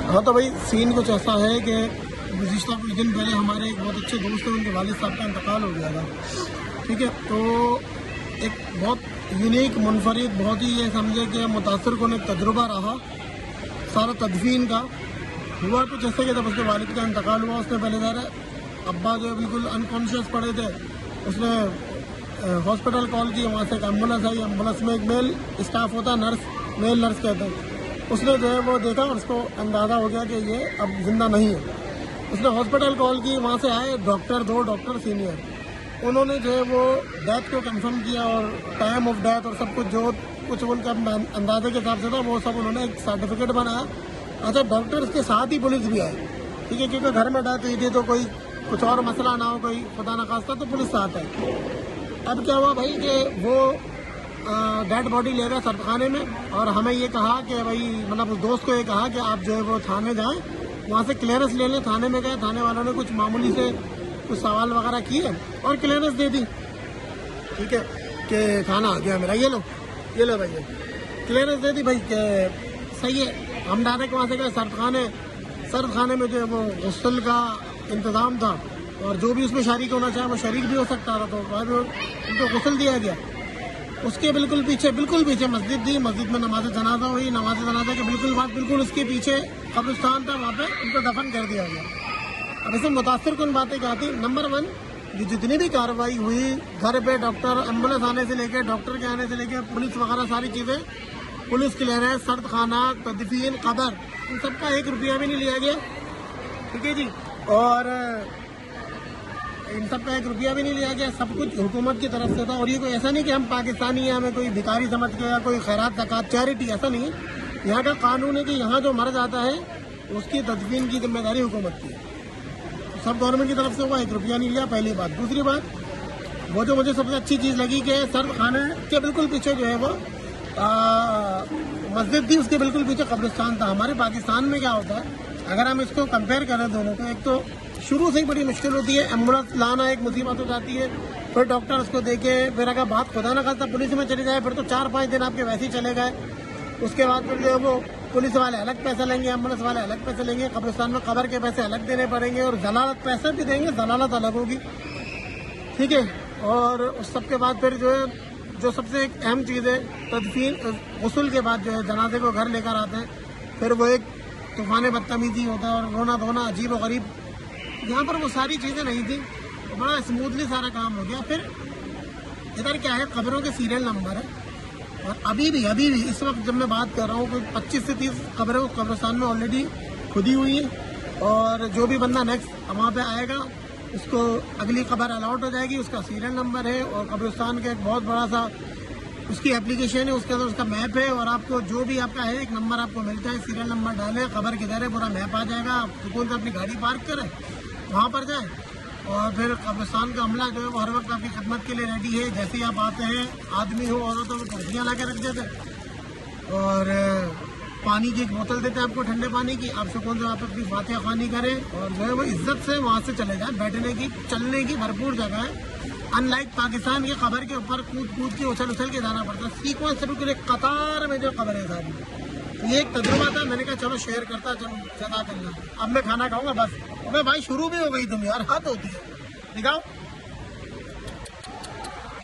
हाँ तो भाई सीन कुछ ऐसा है कि गुज़िश्ता कुछ दिन पहले हमारे एक बहुत अच्छे दोस्त हैं, उनके वालिद साहब का इंतकाल हो गया था। ठीक है, तो एक बहुत यूनिक मुनफरिद, बहुत ही ये समझे कि मुतासर कौन एक तजुर्बा रहा सारा तदफीन का। हुआ कुछ ऐसे कि जब उसके वालिद का इंतकाल हुआ, उसने पहले ज़रा अब्बा जो है बिल्कुल अनकॉन्शियस पड़े थे, उसने हॉस्पिटल कॉल की, वहाँ से एक एम्बुलेंस आई। एम्बुलेंस में एक मेल स्टाफ होता है, नर्स, मेल नर्स कहते हैं। उसने जो है वो देखा और उसको अंदाज़ा हो गया कि ये अब जिंदा नहीं है। उसने हॉस्पिटल कॉल की, वहाँ से आए डॉक्टर, 2 डॉक्टर सीनियर, उन्होंने जो है वो डेथ को कंफर्म किया और टाइम ऑफ डेथ और सब कुछ जो कुछ उनका अंदाजे के हिसाब से था वो सब उन्होंने एक सर्टिफिकेट बनाया। अच्छा, डॉक्टर्स के साथ ही पुलिस भी आई। ठीक है, क्योंकि घर में डेथ हुई थी तो कोई कुछ और मसला ना हो, कोई खुदा न खास्ता, तो पुलिस साथ है। अब क्या हुआ भाई कि वो डेड बॉडी ले गए सरखाने में और हमें ये कहा कि भाई, मतलब उस दोस्त को ये कहा कि आप जो है वो थाने जाएं, वहाँ से क्लियरेंस ले लें। थाने में गए, थाने वालों ने कुछ मामूली से कुछ सवाल वगैरह किए और क्लियरेंस दे दी। ठीक है, कि थाना आ गया मेरा, ये लो भाई, ये क्लियरेंस दे दी भाई कि सही है। हम डायरेक्ट वहाँ से गए सर्द खाने में जो है वो गुस्ल का इंतज़ाम था और जो भी उसमें शरीक होना चाहे वो शरीक भी हो सकता था, तो वहाँ भी उनको गुस्ल दिया गया। उसके बिल्कुल पीछे मस्जिद थी, मस्जिद में नमाज जनाजा हुई। नमाज जनाजा के बिल्कुल उसके पीछे कब्रिस्तान था, वहाँ पे उनको दफन कर दिया गया। अब इसमें मुतासर कौन बातें क्या थी? नंबर 1, ये जितनी भी कार्रवाई हुई, घर पे डॉक्टर, एम्बुलेंस आने से लेकर, डॉक्टर के आने से लेकर, पुलिस वगैरह सारी चीज़ें, पुलिस क्लियरेंस, सर्द खाना, तदफीन, कब्र, इन सबका 1 रुपया भी नहीं लिया गया। ठीक है जी, और इन सब का 1 रुपया भी नहीं लिया गया। सब कुछ हुकूमत की तरफ से था। और ये कोई ऐसा नहीं कि हम पाकिस्तानी हैं, हमें कोई भिखारी समझ के या कोई खैरात, ज़कात, चैरिटी, ऐसा नहीं है। यहाँ का कानून है कि यहाँ जो मर जाता है उसकी तदफीन की जिम्मेदारी हुकूमत की है। सब गवर्नमेंट की तरफ से हुआ, 1 रुपया नहीं लिया, पहली बात। दूसरी बात, वो जो मुझे सबसे अच्छी चीज़ लगी कि सर्द खाने के बिल्कुल पीछे जो है वो मस्जिद थी, उसके बिल्कुल पीछे कब्रिस्तान था। हमारे पाकिस्तान में क्या होता है, अगर हम इसको कंपेयर करें दोनों को, एक तो शुरू से ही बड़ी मुश्किल होती है, एम्बुलेंस लाना एक मुसीबत हो जाती है, फिर डॉक्टर उसको देखे, फिर अगर बात खुदा ना खास्ता पुलिस में चली जाए, फिर तो 4-5 दिन आपके वैसे ही चले गए। उसके बाद फिर जो है वो पुलिस वाले अलग पैसे लेंगे, एम्बुलेंस वाले अलग पैसे लेंगे, कब्रिस्तान में कब्र के पैसे अलग देने पड़ेंगे और जलालत पैसे भी देंगे, जलालत अलग होगी। ठीक है, और उस सब के बाद फिर जो है, जो सबसे एक अहम चीज़ है, तदफीन, गुस्ल के बाद जो है जनाजे को घर लेकर आते हैं, फिर वो एक तूफान बदतमीजी होता है और रोना धोना अजीब व गरीब। यहाँ पर वो सारी चीज़ें नहीं थी, तो बड़ा स्मूथली सारा काम हो गया। फिर इधर क्या है, खबरों के सीरियल नंबर है और अभी भी इस वक्त जब मैं बात कर रहा हूँ, कोई 25 से 30 खबरें उस कब्रिस्तान में ऑलरेडी खुदी हुई है। और जो भी बंदा नेक्स्ट वहाँ पे आएगा उसको अगली खबर अलॉट हो जाएगी, उसका सीरियल नंबर है और कब्रिस्तान का एक बहुत बड़ा सा उसकी एप्लीकेशन है, उसके अंदर उसका मैप है और आपको जो भी आपका है एक नंबर आपको मिलता है, सीरियल नंबर डालें, खबर किधर है, पूरा मैप आ जाएगा। आप सुकून से अपनी गाड़ी पार्क करें, वहाँ पर जाएं और फिर कब्रिस्तान का अमला जो है वो हर वक्त आपकी खिदमत के लिए रेडी है। जैसे ही आप आते हैं, आदमी हो औरत हो, कुर्सियाँ ला के रख देते और पानी की एक बोतल देते हैं आपको, ठंडे पानी की। आप सुकून से आप अपनी फातिहा खानी करें और जो है वो इज्जत से वहाँ से चले जाएं। बैठने की, चलने की भरपूर जगह है। अनलाइक पाकिस्तान की खबर के ऊपर कूद के उछल के जाना पड़ता है, सीक्वेंस से बिल्कुल एक कतार में जो खबर है सारी। तो ये एक तजुर्बा था, मैंने कहा चलो शेयर करता, चलो जदा करना। अब मैं खाना खाऊंगा बस। अबे भाई शुरू भी हो गई तुम यार, हद होती है। दिखाओ।